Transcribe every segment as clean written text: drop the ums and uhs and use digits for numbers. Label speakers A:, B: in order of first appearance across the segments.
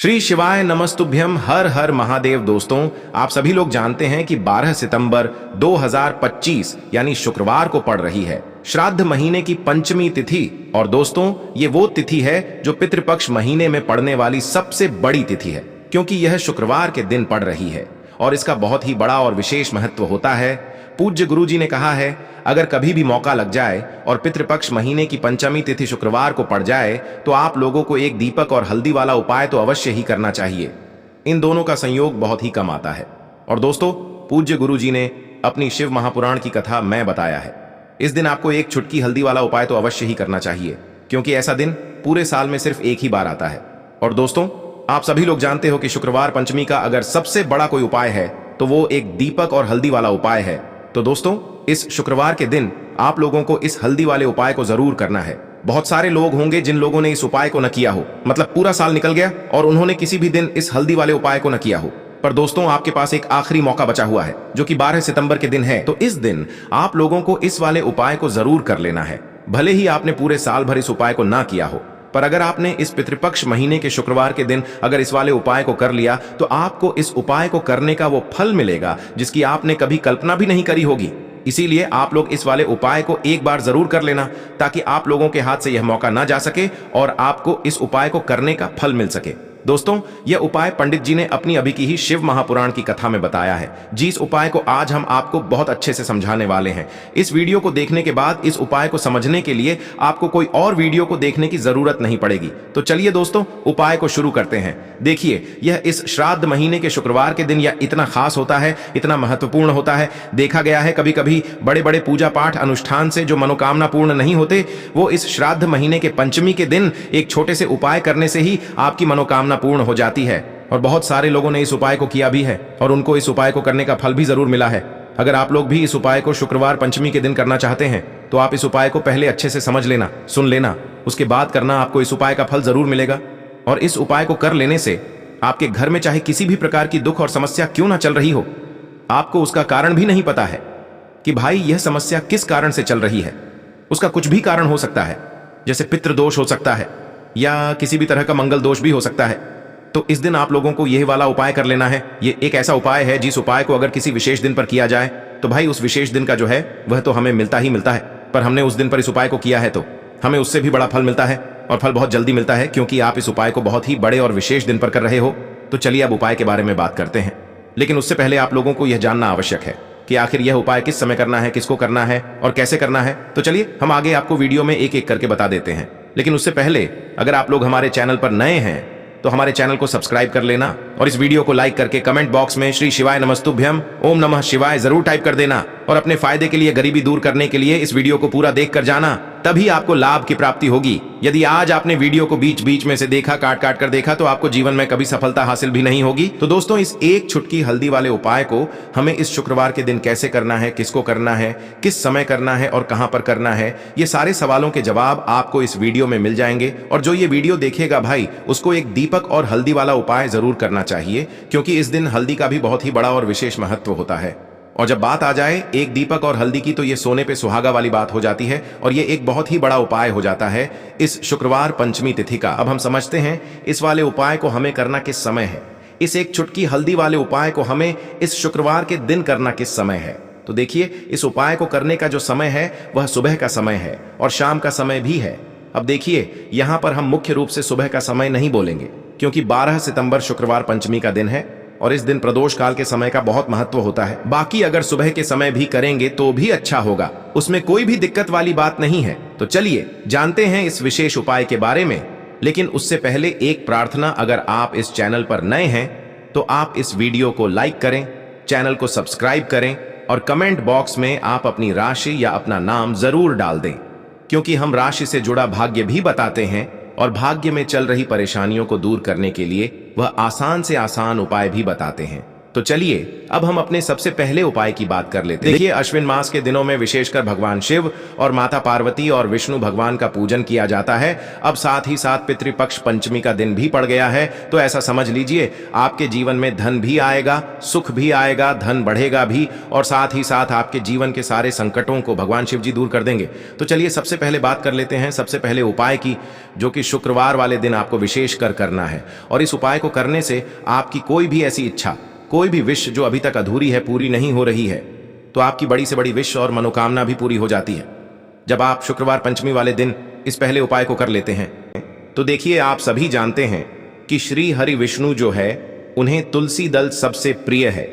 A: श्री शिवाय नमस्तुभ्यम। हर हर महादेव। दोस्तों, आप सभी लोग जानते हैं कि 12 सितंबर 2025 यानी शुक्रवार को पड़ रही है श्राद्ध महीने की पंचमी तिथि। और दोस्तों, ये वो तिथि है जो पितृपक्ष महीने में पड़ने वाली सबसे बड़ी तिथि है, क्योंकि यह शुक्रवार के दिन पड़ रही है और इसका बहुत ही बड़ा और विशेष महत्व होता है। पूज्य गुरु जी ने कहा है, अगर कभी भी मौका लग जाए और पितृपक्ष महीने की पंचमी तिथि शुक्रवार को पड़ जाए तो आप लोगों को एक दीपक और हल्दी वाला उपाय तो अवश्य ही करना चाहिए। इन दोनों का संयोग बहुत ही कम आता है। और दोस्तों, पूज्य गुरु जी ने अपनी शिव महापुराण की कथा में बताया है, इस दिन आपको एक छुटकी हल्दी वाला उपाय तो अवश्य ही करना चाहिए, क्योंकि ऐसा दिन पूरे साल में सिर्फ एक ही बार आता है। और दोस्तों, आप सभी लोग जानते हो कि शुक्रवार पंचमी का अगर सबसे बड़ा कोई उपाय है तो वो एक दीपक और हल्दी वाला उपाय है। तो दोस्तों, इस शुक्रवार के दिन आप लोगों को इस हल्दी वाले उपाय को जरूर करना है। बहुत सारे लोग होंगे जिन लोगों ने इस उपाय को न किया हो, मतलब पूरा साल निकल गया और उन्होंने किसी भी दिन इस हल्दी वाले उपाय को न किया हो। पर दोस्तों, आपके पास एक आखिरी मौका बचा हुआ है, जो कि 12 सितंबर के दिन है। तो इस दिन आप लोगों को इस वाले उपाय को जरूर कर लेना है। भले ही आपने पूरे साल भर इस उपाय को ना किया हो, पर अगर आपने इस पितृपक्ष महीने के शुक्रवार के दिन अगर इस वाले उपाय को कर लिया तो आपको इस उपाय को करने का वो फल मिलेगा जिसकी आपने कभी कल्पना भी नहीं करी होगी। इसीलिए आप लोग इस वाले उपाय को एक बार जरूर कर लेना, ताकि आप लोगों के हाथ से यह मौका ना जा सके और आपको इस उपाय को करने का फल मिल सके। दोस्तों, यह उपाय पंडित जी ने अपनी अभी की ही शिव महापुराण की कथा में बताया है, जिस उपाय को आज हम आपको बहुत अच्छे से समझाने वाले हैं। इस वीडियो को देखने के बाद इस उपाय को समझने के लिए आपको कोई और वीडियो को देखने की जरूरत नहीं पड़ेगी। तो चलिए दोस्तों, उपाय को शुरू करते हैं। देखिए, यह इस श्राद्ध महीने के शुक्रवार के दिन यह इतना खास होता है, इतना महत्वपूर्ण होता है। देखा गया है कभी कभी बड़े बड़े पूजा पाठ अनुष्ठान से जो मनोकामना पूर्ण नहीं होते, वो इस श्राद्ध महीने के पंचमी के दिन एक छोटे से उपाय करने से ही आपकी मनोकामना पूर्ण हो जाती है। और बहुत सारे लोगों ने इस उपाय को किया भी है और उनको इस उपाय को करने का फल भी जरूर मिला है। अगर आप लोग भी इस उपाय को शुक्रवार पंचमी के दिन करना चाहते हैं तो आप इस उपाय को पहले अच्छे से समझ लेना, सुन लेना, उसके बाद करना। आपको इस उपाय का फल जरूर मिलेगा। और इस उपाय को कर लेने से आपके घर में चाहे किसी भी प्रकार की दुख और समस्या क्यों ना चल रही हो, आपको उसका कारण भी नहीं पता है कि भाई यह समस्या किस कारण से चल रही है। उसका कुछ भी कारण हो सकता है, जैसे पितृदोष हो सकता है या किसी भी तरह का मंगल दोष भी हो सकता है। तो इस दिन आप लोगों को यह वाला उपाय कर लेना है। ये एक ऐसा उपाय है जिस उपाय को अगर किसी विशेष दिन पर किया जाए तो भाई उस विशेष दिन का जो है वह तो हमें मिलता ही मिलता है, पर हमने उस दिन पर इस उपाय को किया है तो हमें उससे भी बड़ा फल मिलता है, और फल बहुत जल्दी मिलता है, क्योंकि आप इस उपाय को बहुत ही बड़े और विशेष दिन पर कर रहे हो। तो चलिए अब उपाय के बारे में बात करते हैं। लेकिन उससे पहले आप लोगों को यह जानना आवश्यक है कि आखिर यह उपाय किस समय करना है, किसको करना है और कैसे करना है। तो चलिए हम आगे आपको वीडियो में एक एक करके बता देते हैं। लेकिन उससे पहले अगर आप लोग हमारे चैनल पर नए हैं तो हमारे चैनल को सब्सक्राइब कर लेना और इस वीडियो को लाइक करके कमेंट बॉक्स में श्री शिवाय नमस्तुभ्यम ओम नमः शिवाय जरूर टाइप कर देना। और अपने फायदे के लिए, गरीबी दूर करने के लिए इस वीडियो को पूरा देख कर जाना, तभी आपको लाभ की प्राप्ति होगी। यदि आज आपने वीडियो को बीच बीच में से देखा, काट काट कर देखा, तो आपको जीवन में कभी सफलता हासिल भी नहीं होगी। तो दोस्तों, इस एक छुटकी हल्दी वाले उपाय को हमें इस शुक्रवार के दिन कैसे करना है, किसको करना है, किस समय करना है और कहां पर करना है, ये सारे सवालों के जवाब आपको इस वीडियो में मिल जाएंगे। और जो ये वीडियो देखेगा भाई, उसको एक दीपक और हल्दी वाला उपाय जरूर करना चाहिए, क्योंकि इस दिन हल्दी का भी बहुत ही बड़ा और विशेष महत्व होता है। और जब बात आ जाए एक दीपक और हल्दी की, तो ये सोने पे सुहागा वाली बात हो जाती है और ये एक बहुत ही बड़ा उपाय हो जाता है इस शुक्रवार पंचमी तिथि का। अब हम समझते हैं इस वाले उपाय को हमें करना किस समय है। इस एक छुटकी हल्दी वाले उपाय को हमें इस शुक्रवार के दिन करना किस समय है। तो देखिए, इस उपाय को करने का जो समय है वह सुबह का समय है और शाम का समय भी है। अब देखिए, यहां पर हम मुख्य रूप से सुबह का समय नहीं बोलेंगे, क्योंकि 12 सितंबर शुक्रवार पंचमी का दिन है और इस दिन प्रदोष काल के समय का बहुत महत्व होता है। बाकी अगर सुबह के समय भी करेंगे तो भी अच्छा होगा, उसमें कोई भी दिक्कत वाली बात नहीं है। तो चलिए जानते हैं इस विशेष उपाय के बारे में। लेकिन उससे पहले एक प्रार्थना, अगर आप इस चैनल पर नए हैं तो आप इस वीडियो को लाइक करें, चैनल को सब्सक्राइब करें और कमेंट बॉक्स में आप अपनी राशि या अपना नाम जरूर डाल दें, क्योंकि हम राशि से जुड़ा भाग्य भी बताते हैं और भाग्य में चल रही परेशानियों को दूर करने के लिए वह आसान से आसान उपाय भी बताते हैं। तो चलिए अब हम अपने सबसे पहले उपाय की बात कर लेते हैं। देखिए, अश्विन मास के दिनों में विशेषकर भगवान शिव और माता पार्वती और विष्णु भगवान का पूजन किया जाता है। अब साथ ही साथ पितृपक्ष पंचमी का दिन भी पड़ गया है, तो ऐसा समझ लीजिए आपके जीवन में धन भी आएगा, सुख भी आएगा, धन बढ़ेगा भी, और साथ ही साथ आपके जीवन के सारे संकटों को भगवान शिव जी दूर कर देंगे। तो चलिए सबसे पहले बात कर लेते हैं सबसे पहले उपाय की, जो कि शुक्रवार वाले दिन आपको विशेष कर करना है। और इस उपाय को करने से आपकी कोई भी ऐसी इच्छा, कोई भी विश जो अभी तक अधूरी है, पूरी नहीं हो रही है, तो आपकी बड़ी से बड़ी विश और मनोकामना भी पूरी हो जाती है जब आप शुक्रवार पंचमी वाले दिन इस पहले उपाय को कर लेते हैं। तो देखिए, आप सभी जानते हैं कि श्री हरि विष्णु जो है, उन्हें तुलसी दल सबसे प्रिय है।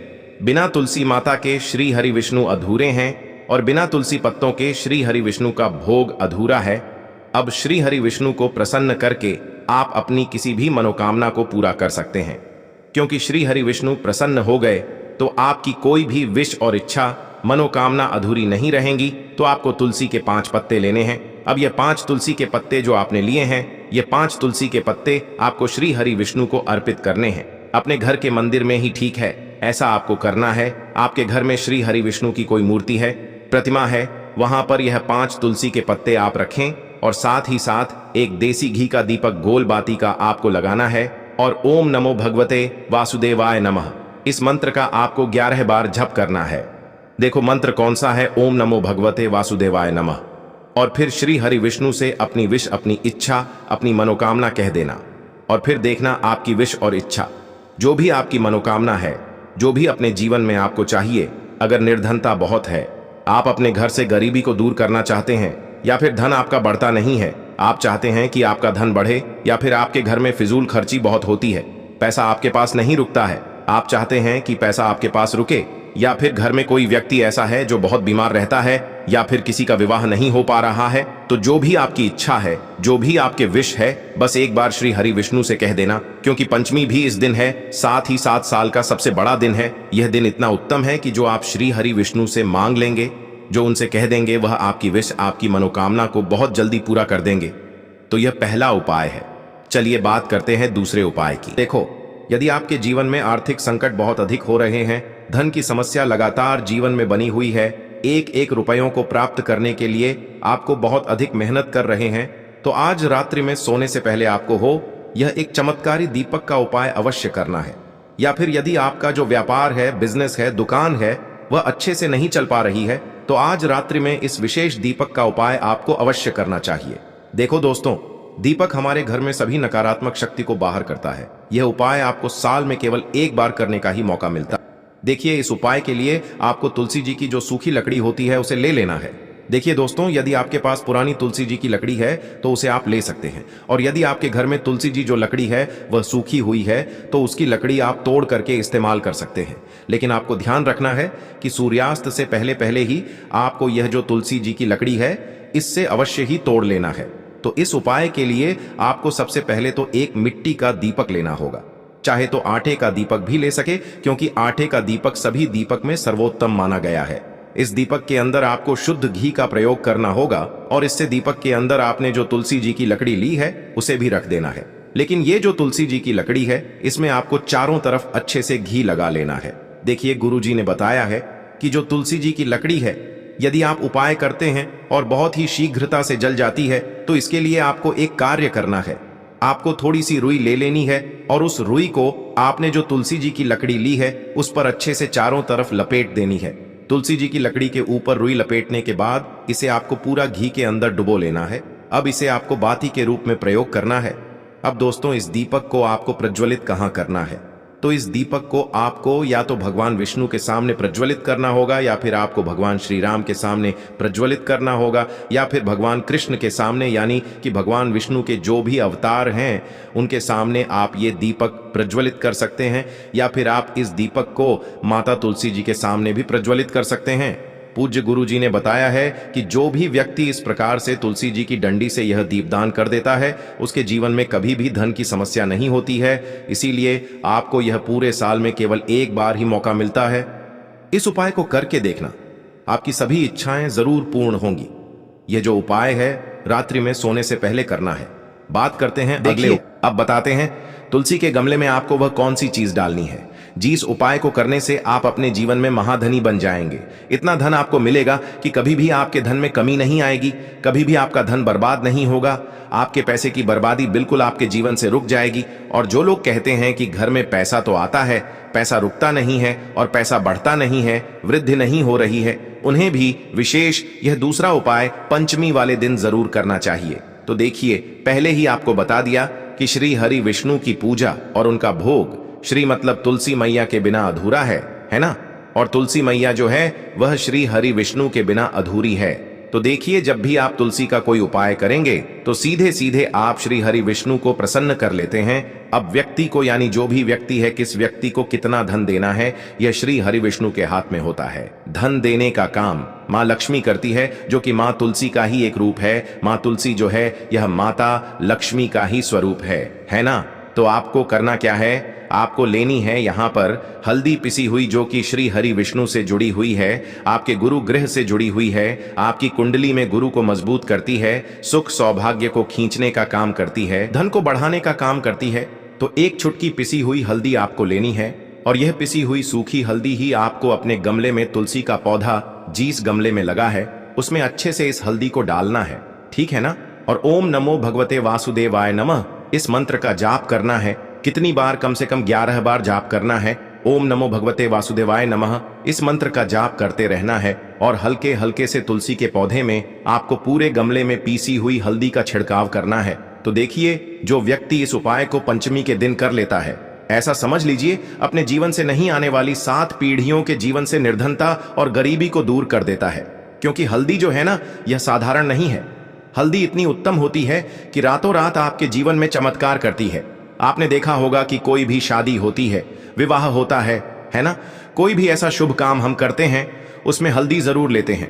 A: बिना तुलसी माता के श्री हरि विष्णु अधूरे हैं और बिना तुलसी पत्तों के श्री हरि विष्णु का भोग अधूरा है। अब श्री हरि विष्णु को प्रसन्न करके आप अपनी किसी भी मनोकामना को पूरा कर सकते हैं, क्योंकि श्री हरि विष्णु प्रसन्न हो गए तो आपकी कोई भी विश और इच्छा, मनोकामना अधूरी नहीं रहेंगी। तो आपको तुलसी के 5 पत्ते लेने हैं। अब ये 5 तुलसी के पत्ते जो आपने लिए हैं, ये 5 तुलसी के पत्ते आपको श्री हरि विष्णु को अर्पित करने हैं। अपने घर के मंदिर में ही ठीक है, ऐसा आपको करना है। आपके घर में श्री हरि विष्णु की कोई मूर्ति है, प्रतिमा है, वहां पर यह 5 तुलसी के पत्ते आप रखें और साथ ही साथ एक देसी घी का दीपक गोल बाती का आपको लगाना है और ओम नमो भगवते वासुदेवाय नमः इस मंत्र का आपको 11 बार जप करना है। देखो मंत्र कौन सा है, ओम नमो भगवते वासुदेवाय नमः। और फिर श्री हरि विष्णु से अपनी विश, अपनी इच्छा, अपनी मनोकामना कह देना और फिर देखना आपकी विश और इच्छा, जो भी आपकी मनोकामना है, जो भी अपने जीवन में आपको चाहिए। अगर निर्धनता बहुत है, आप अपने घर से गरीबी को दूर करना चाहते हैं, या फिर धन आपका बढ़ता नहीं है, आप चाहते हैं कि आपका धन बढ़े, या फिर आपके घर में फिजूल खर्ची बहुत होती है, पैसा आपके पास नहीं रुकता है, आप चाहते हैं कि पैसा आपके पास रुके, या फिर घर में कोई व्यक्ति ऐसा है जो बहुत बीमार रहता है, या फिर किसी का विवाह नहीं हो पा रहा है, तो जो भी आपकी इच्छा है, जो भी आपके विश है, बस एक बार श्री हरि विष्णु से कह देना। क्योंकि पंचमी भी इस दिन है, साथ ही 7 साल का सबसे बड़ा दिन है। यह दिन इतना उत्तम है कि जो आप श्री हरि विष्णु से मांग लेंगे, जो उनसे कह देंगे, वह आपकी विश, आपकी मनोकामना को बहुत जल्दी पूरा कर देंगे। तो यह पहला उपाय है। चलिए बात करते हैं दूसरे उपाय की। देखो, यदि आपके जीवन में आर्थिक संकट बहुत अधिक हो रहे हैं, धन की समस्या लगातार जीवन में बनी हुई है, एक एक रुपयों को प्राप्त करने के लिए आपको बहुत अधिक मेहनत कर रहे हैं, तो आज रात्रि में सोने से पहले आपको यह एक चमत्कारी दीपक का उपाय अवश्य करना है। या फिर यदि आपका जो व्यापार है, बिजनेस है, दुकान है, वह अच्छे से नहीं चल पा रही है, तो आज रात्रि में इस विशेष दीपक का उपाय आपको अवश्य करना चाहिए। देखो दोस्तों, दीपक हमारे घर में सभी नकारात्मक शक्ति को बाहर करता है। यह उपाय आपको साल में केवल एक बार करने का ही मौका मिलता है। देखिए, इस उपाय के लिए आपको तुलसी जी की जो सूखी लकड़ी होती है, उसे ले लेना है। देखिए दोस्तों, यदि आपके पास पुरानी तुलसी जी की लकड़ी है तो उसे आप ले सकते हैं, और यदि आपके घर में तुलसी जी जो लकड़ी है वह सूखी हुई है, तो उसकी लकड़ी आप तोड़ करके इस्तेमाल कर सकते हैं। लेकिन आपको ध्यान रखना है कि सूर्यास्त से पहले पहले ही आपको यह जो तुलसी जी की लकड़ी है, इससे अवश्य ही तोड़ लेना है। तो इस उपाय के लिए आपको सबसे पहले तो एक मिट्टी का दीपक लेना होगा, चाहे तो आटे का दीपक भी ले सके, क्योंकि आटे का दीपक सभी दीपक में सर्वोत्तम माना गया है। इस दीपक के अंदर आपको शुद्ध घी का प्रयोग करना होगा, और इससे दीपक के अंदर आपने जो तुलसी जी की लकड़ी ली है उसे भी रख देना है। लेकिन ये जो तुलसी जी की लकड़ी है, इसमें आपको चारों तरफ अच्छे से घी लगा लेना है। देखिए, गुरु जी ने बताया है कि जो तुलसी जी की लकड़ी है, यदि आप उपाय करते हैं और बहुत ही शीघ्रता से जल जाती है, तो इसके लिए आपको एक कार्य करना है। आपको थोड़ी सी रुई ले लेनी है और उस रुई को आपने जो तुलसी जी की लकड़ी ली है उस पर अच्छे से चारों तरफ लपेट देनी है। तुलसी जी की लकड़ी के ऊपर रुई लपेटने के बाद इसे आपको पूरा घी के अंदर डुबो लेना है। अब इसे आपको बाती के रूप में प्रयोग करना है। अब दोस्तों, इस दीपक को आपको प्रज्वलित कहाँ करना है? तो इस दीपक को आपको या तो भगवान विष्णु के सामने प्रज्वलित करना होगा, या फिर आपको भगवान श्री राम के सामने प्रज्वलित करना होगा, या फिर भगवान कृष्ण के सामने, यानी कि भगवान विष्णु के जो भी अवतार हैं उनके सामने आप ये दीपक प्रज्वलित कर सकते हैं। या फिर आप इस दीपक को माता तुलसी जी के सामने भी प्रज्वलित कर सकते हैं। पूज्य गुरु जी ने बताया है कि जो भी व्यक्ति इस प्रकार से तुलसी जी की डंडी से यह दीपदान कर देता है, उसके जीवन में कभी भी धन की समस्या नहीं होती है। इसीलिए आपको यह पूरे साल में केवल एक बार ही मौका मिलता है। इस उपाय को करके देखना, आपकी सभी इच्छाएं जरूर पूर्ण होंगी। यह जो उपाय है रात्रि में सोने से पहले करना है। बात करते हैं अगले, अब बताते हैं तुलसी के गमले में आपको वह कौन सी चीज डालनी है जिस उपाय को करने से आप अपने जीवन में महाधनी बन जाएंगे। इतना धन आपको मिलेगा कि कभी भी आपके धन में कमी नहीं आएगी, कभी भी आपका धन बर्बाद नहीं होगा। आपके पैसे की बर्बादी बिल्कुल आपके जीवन से रुक जाएगी। और जो लोग कहते हैं कि घर में पैसा तो आता है, पैसा रुकता नहीं है और पैसा बढ़ता नहीं है, वृद्धि नहीं हो रही है, उन्हें भी विशेष यह दूसरा उपाय पंचमी वाले दिन जरूर करना चाहिए। तो देखिए, पहले ही आपको बता दिया कि श्री हरि विष्णु की पूजा और उनका भोग, श्री मतलब तुलसी मैया के बिना अधूरा है ना। और तुलसी मैया जो है वह श्री हरि विष्णु के बिना अधूरी है। तो देखिए, जब भी आप तुलसी का कोई उपाय करेंगे तो सीधे सीधे आप श्री हरि विष्णु को प्रसन्न कर लेते हैं। अब व्यक्ति को, यानी जो भी व्यक्ति है, किस व्यक्ति को कितना धन देना है, यह श्री हरि विष्णु के हाथ में होता है। धन देने का काम माँ लक्ष्मी करती है, जो कि माँ तुलसी का ही एक रूप है। माँ तुलसी जो है यह माता लक्ष्मी का ही स्वरूप है ना। तो आपको करना क्या है, आपको लेनी है यहाँ पर हल्दी पिसी हुई, जो कि श्री हरि विष्णु से जुड़ी हुई है, आपके गुरु ग्रह से जुड़ी हुई है, आपकी कुंडली में गुरु को मजबूत करती है, सुख सौभाग्य को खींचने का काम करती है, धन को बढ़ाने का काम करती है। तो एक चुटकी पिसी हुई हल्दी आपको लेनी है और यह पिसी हुई सूखी हल्दी ही आपको अपने गमले में, तुलसी का पौधा जिस गमले में लगा है उसमें अच्छे से इस हल्दी को डालना है, ठीक है ना। और ओम नमो भगवते वासुदेवाय नमः इस मंत्र का जाप करना है। कितनी बार? कम से कम 11 बार जाप करना है। ओम नमो भगवते वासुदेवाय नमः इस मंत्र का जाप करते रहना है। और हल्के हल्के से तुलसी के पौधे में आपको पूरे गमले में पीसी हुई हल्दी का छिड़काव करना है। तो देखिए, जो व्यक्ति इस उपाय को पंचमी के दिन कर लेता है, ऐसा समझ लीजिए अपने जीवन से नहीं आने वाली 7 पीढ़ियों के जीवन से निर्धनता और गरीबी को दूर कर देता है। क्योंकि हल्दी जो है ना, यह साधारण नहीं है। हल्दी इतनी उत्तम होती है कि रातों रात आपके जीवन में चमत्कार करती है। आपने देखा होगा कि कोई भी शादी होती है, विवाह होता है ना, कोई भी ऐसा शुभ काम हम करते हैं उसमें हल्दी जरूर लेते हैं।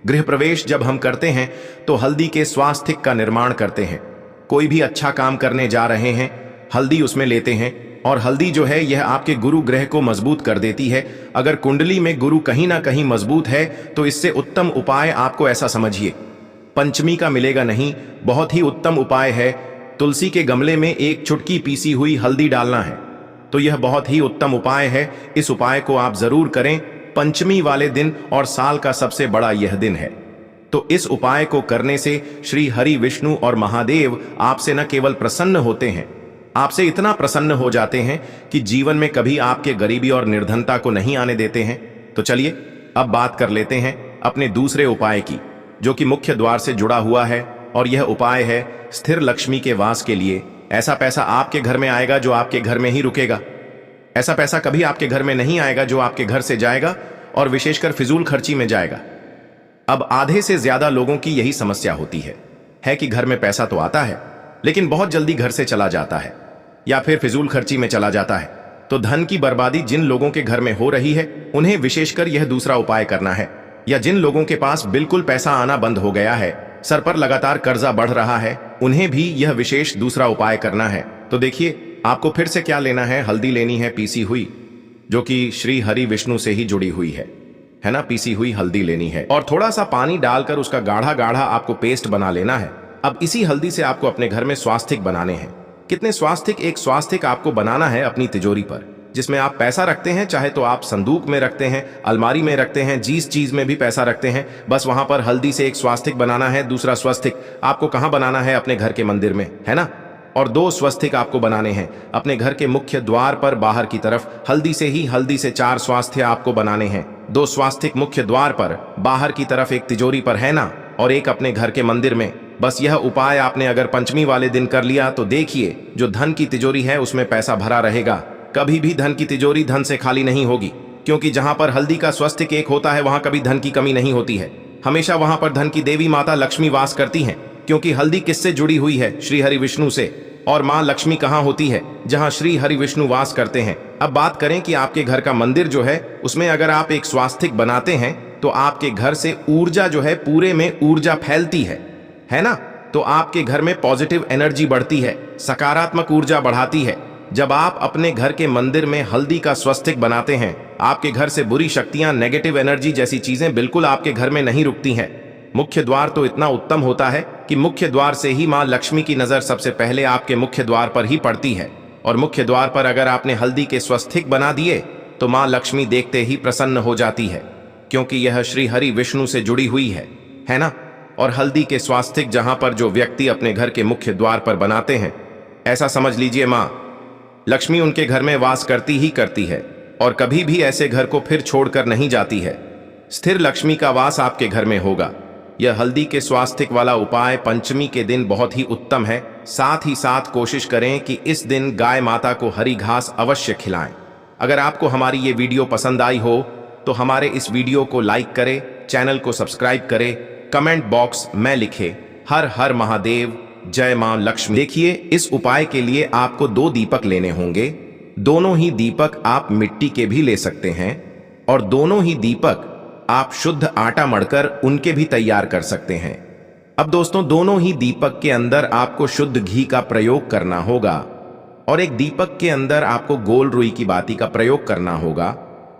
A: गृह प्रवेश जब हम करते हैं तो हल्दी के स्वास्तिक का निर्माण करते हैं। कोई भी अच्छा काम करने जा रहे हैं, हल्दी उसमें लेते हैं। और हल्दी जो है यह आपके गुरु ग्रह को मजबूत कर देती है। अगर कुंडली में गुरु कहीं ना कहीं मजबूत है तो इससे उत्तम उपाय आपको ऐसा समझिए पंचमी का मिलेगा नहीं। बहुत ही उत्तम उपाय है, तुलसी के गमले में एक चुटकी पीसी हुई हल्दी डालना है। तो यह बहुत ही उत्तम उपाय है। इस उपाय को आप जरूर करें पंचमी वाले दिन, और साल का सबसे बड़ा यह दिन है। तो इस उपाय को करने से श्री हरि विष्णु और महादेव आपसे न केवल प्रसन्न होते हैं, आपसे इतना प्रसन्न हो जाते हैं कि जीवन में कभी आपके गरीबी और निर्धनता को नहीं आने देते हैं। तो चलिए अब बात कर लेते हैं अपने दूसरे उपाय की, जो कि मुख्य द्वार से जुड़ा हुआ है। और यह उपाय है स्थिर लक्ष्मी के वास के लिए। ऐसा पैसा आपके घर में आएगा जो आपके घर में ही रुकेगा। ऐसा पैसा कभी आपके घर में नहीं आएगा जो आपके घर से जाएगा और विशेषकर फिजूल खर्ची में जाएगा। अब आधे से ज्यादा लोगों की यही समस्या होती है कि घर में पैसा तो आता है लेकिन बहुत जल्दी घर से चला जाता है या फिर फिजूल खर्ची में चला जाता है। तो धन की बर्बादी जिन लोगों के घर में हो रही है उन्हें विशेषकर यह दूसरा उपाय करना है। या जिन लोगों के पास बिल्कुल पैसा आना बंद हो गया है, सर पर लगातार कर्जा बढ़ रहा है, उन्हें भी यह विशेष दूसरा उपाय करना है। तो देखिए, आपको फिर से क्या लेना है, हल्दी लेनी है पीसी हुई, जो कि श्री हरि विष्णु से ही जुड़ी हुई है ना। पीसी हुई हल्दी लेनी है और थोड़ा सा पानी डालकर उसका गाढ़ा गाढ़ा आपको पेस्ट बना लेना है। अब इसी हल्दी से आपको अपने घर में स्वास्तिक बनाने हैं। कितने स्वास्तिक? एक स्वास्तिक आपको बनाना है अपनी तिजोरी पर, जिसमें आप पैसा रखते हैं। चाहे तो आप संदूक में रखते हैं, अलमारी में रखते हैं, जिस चीज में भी पैसा रखते हैं, बस वहां पर हल्दी से एक स्वास्तिक बनाना है। दूसरा स्वस्तिक आपको कहां बनाना है? अपने घर के मंदिर में, है ना। और 2 स्वस्तिक आपको बनाने हैं अपने घर के मुख्य द्वार पर बाहर की तरफ। हल्दी से 4 स्वास्थ्य आपको बनाने हैं। 2 स्वास्तिक मुख्य द्वार पर बाहर की तरफ, एक तिजोरी पर, है ना, और एक अपने घर के मंदिर में। बस यह उपाय आपने अगर पंचमी वाले दिन कर लिया तो देखिए, जो धन की तिजोरी है उसमें पैसा भरा रहेगा। कभी भी धन की तिजोरी धन से खाली नहीं होगी, क्योंकि जहां पर हल्दी का स्वस्तिक एक होता है वहां कभी धन की कमी नहीं होती है। हमेशा वहां पर धन की देवी माता लक्ष्मी वास करती हैं, क्योंकि हल्दी किससे जुड़ी हुई है? श्री हरि विष्णु से। और माँ लक्ष्मी कहाँ होती है? जहां श्री हरि विष्णु वास करते हैं। अब बात करें कि आपके घर का मंदिर जो है उसमें अगर आप एक स्वास्तिक बनाते हैं तो आपके घर से ऊर्जा जो है, पूरे में ऊर्जा फैलती है ना। तो आपके घर में पॉजिटिव एनर्जी बढ़ती है, सकारात्मक ऊर्जा बढ़ाती है। जब आप अपने घर के मंदिर में हल्दी का स्वस्तिक बनाते हैं, आपके घर से बुरी शक्तियां, नेगेटिव एनर्जी जैसी चीजें बिल्कुल आपके घर में नहीं रुकती हैं। मुख्य द्वार तो इतना उत्तम होता है कि मुख्य द्वार से ही मां लक्ष्मी की नजर सबसे पहले आपके मुख्य द्वार पर ही पड़ती है। और मुख्य द्वार पर अगर आपने हल्दी के स्वस्तिक बना दिए तो मां लक्ष्मी देखते ही प्रसन्न हो जाती है, क्योंकि यह श्री हरि विष्णु से जुड़ी हुई है ना। और हल्दी के स्वास्तिक जहां पर जो व्यक्ति अपने घर के मुख्य द्वार पर बनाते हैं, ऐसा समझ लीजिए मां लक्ष्मी उनके घर में वास करती ही करती है और कभी भी ऐसे घर को फिर छोड़कर नहीं जाती है। स्थिर लक्ष्मी का वास आपके घर में होगा। यह हल्दी के स्वास्तिक वाला उपाय पंचमी के दिन बहुत ही उत्तम है। साथ ही साथ कोशिश करें कि इस दिन गाय माता को हरी घास अवश्य खिलाएं। अगर आपको हमारी ये वीडियो पसंद आई हो तो हमारे इस वीडियो को लाइक करें, चैनल को सब्सक्राइब करें, कमेंट बॉक्स में लिखे हर हर महादेव, जय मां लक्ष्मी। देखिए, इस उपाय के लिए आपको 2 दीपक लेने होंगे। दोनों ही दीपक आप मिट्टी के भी ले सकते हैं और दोनों ही दीपक आप शुद्ध आटा मढ़कर उनके भी तैयार कर सकते हैं। अब दोस्तों, दोनों ही दीपक के अंदर आपको शुद्ध घी का प्रयोग करना होगा और एक दीपक के अंदर आपको गोल रुई की बाती का प्रयोग करना होगा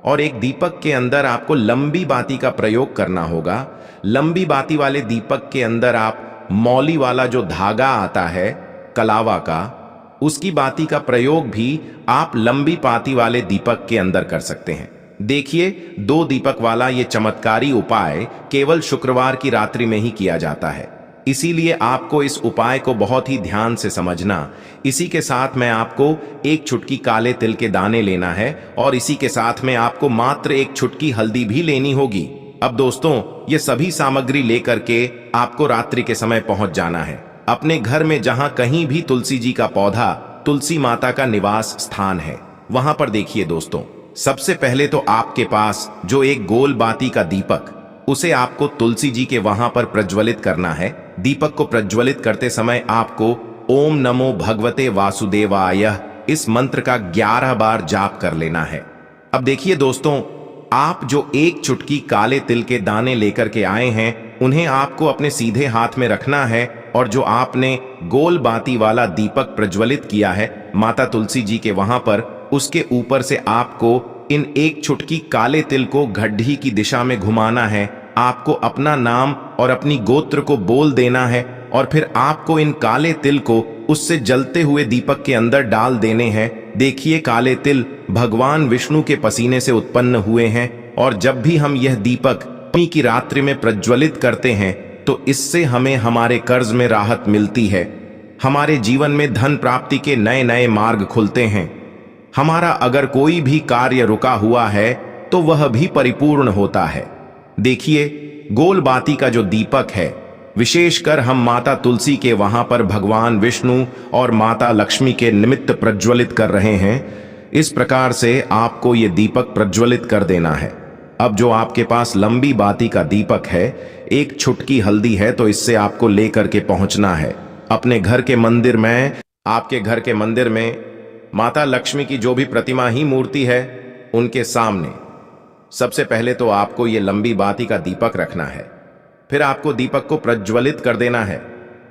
A: और एक दीपक के अंदर आपको लंबी बाती का प्रयोग करना होगा। लंबी बाती वाले दीपक के अंदर आप मौली वाला जो धागा आता है कलावा का, उसकी बाती का प्रयोग भी आप लंबी बाती वाले दीपक के अंदर कर सकते हैं। देखिए, 2 दीपक वाला ये चमत्कारी उपाय केवल शुक्रवार की रात्रि में ही किया जाता है, इसीलिए आपको इस उपाय को बहुत ही ध्यान से समझना। इसी के साथ में आपको 1 चुटकी काले तिल के दाने लेना है और इसी के साथ में आपको मात्र 1 चुटकी हल्दी भी लेनी होगी। अब दोस्तों, ये सभी सामग्री लेकर के आपको रात्रि के समय पहुंच जाना है अपने घर में, जहां कहीं भी तुलसी जी का पौधा, तुलसी माता का निवास स्थान है, वहां पर। देखिए दोस्तों, सबसे पहले तो आपके पास जो एक गोल बाती का दीपक, उसे आपको तुलसी जी के वहां पर प्रज्वलित करना है। दीपक को प्रज्वलित करते समय आपको ओम नमो भगवते वासुदेवाय इस मंत्र का 11 बार जाप कर लेना है। अब देखिए दोस्तों, आप जो 1 चुटकी काले तिल के दाने लेकर के आए हैं, उन्हें आपको अपने सीधे हाथ में रखना है और जो आपने गोल बाती वाला दीपक प्रज्वलित किया है माता तुलसी जी के वहां पर, उसके ऊपर से आपको इन 1 चुटकी काले तिल को घड्डी की दिशा में घुमाना है। आपको अपना नाम और अपनी गोत्र को बोल देना है और फिर आपको इन काले तिल को उससे जलते हुए दीपक के अंदर डाल देने हैं। देखिए, काले तिल भगवान विष्णु के पसीने से उत्पन्न हुए हैं और जब भी हम यह दीपक पंचमी की रात्रि में प्रज्वलित करते हैं तो इससे हमें हमारे कर्ज में राहत मिलती है, हमारे जीवन में धन प्राप्ति के नए नए मार्ग खुलते हैं, हमारा अगर कोई भी कार्य रुका हुआ है तो वह भी परिपूर्ण होता है। देखिए, गोल बाती का जो दीपक है, विशेषकर हम माता तुलसी के वहां पर भगवान विष्णु और माता लक्ष्मी के निमित्त प्रज्वलित कर रहे हैं। इस प्रकार से आपको ये दीपक प्रज्वलित कर देना है। अब जो आपके पास लंबी बाती का दीपक है, 1 चुटकी हल्दी है, तो इससे आपको लेकर के पहुंचना है अपने घर के मंदिर में। आपके घर के मंदिर में माता लक्ष्मी की जो भी प्रतिमा ही मूर्ति है, उनके सामने सबसे पहले तो आपको ये लंबी बाती का दीपक रखना है। फिर आपको दीपक को प्रज्वलित कर देना है।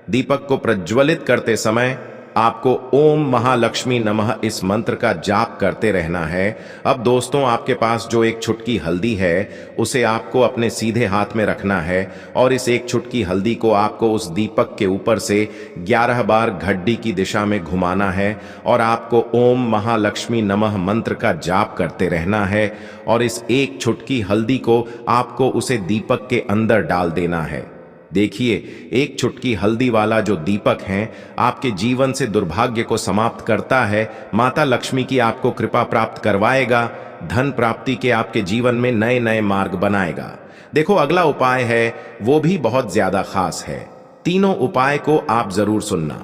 A: दीपक को प्रज्वलित करते समय आपको ओम महालक्ष्मी नमः इस मंत्र का जाप करते रहना है। अब दोस्तों, आपके पास जो 1 चुटकी हल्दी है, उसे आपको अपने सीधे हाथ में रखना है और इस 1 चुटकी हल्दी को आपको उस दीपक के ऊपर से 11 बार घड्डी की दिशा में घुमाना है और आपको ओम महालक्ष्मी नमः मंत्र का जाप करते रहना है और इस 1 चुटकी हल्दी को आपको उसे दीपक के अंदर डाल देना है। देखिए, 1 चुटकी हल्दी वाला जो दीपक है आपके जीवन से दुर्भाग्य को समाप्त करता है, माता लक्ष्मी की आपको कृपा प्राप्त करवाएगा, धन प्राप्ति के आपके जीवन में नए नए मार्ग बनाएगा। देखो, अगला उपाय है वो भी बहुत ज्यादा खास है। तीनों उपाय को आप जरूर सुनना।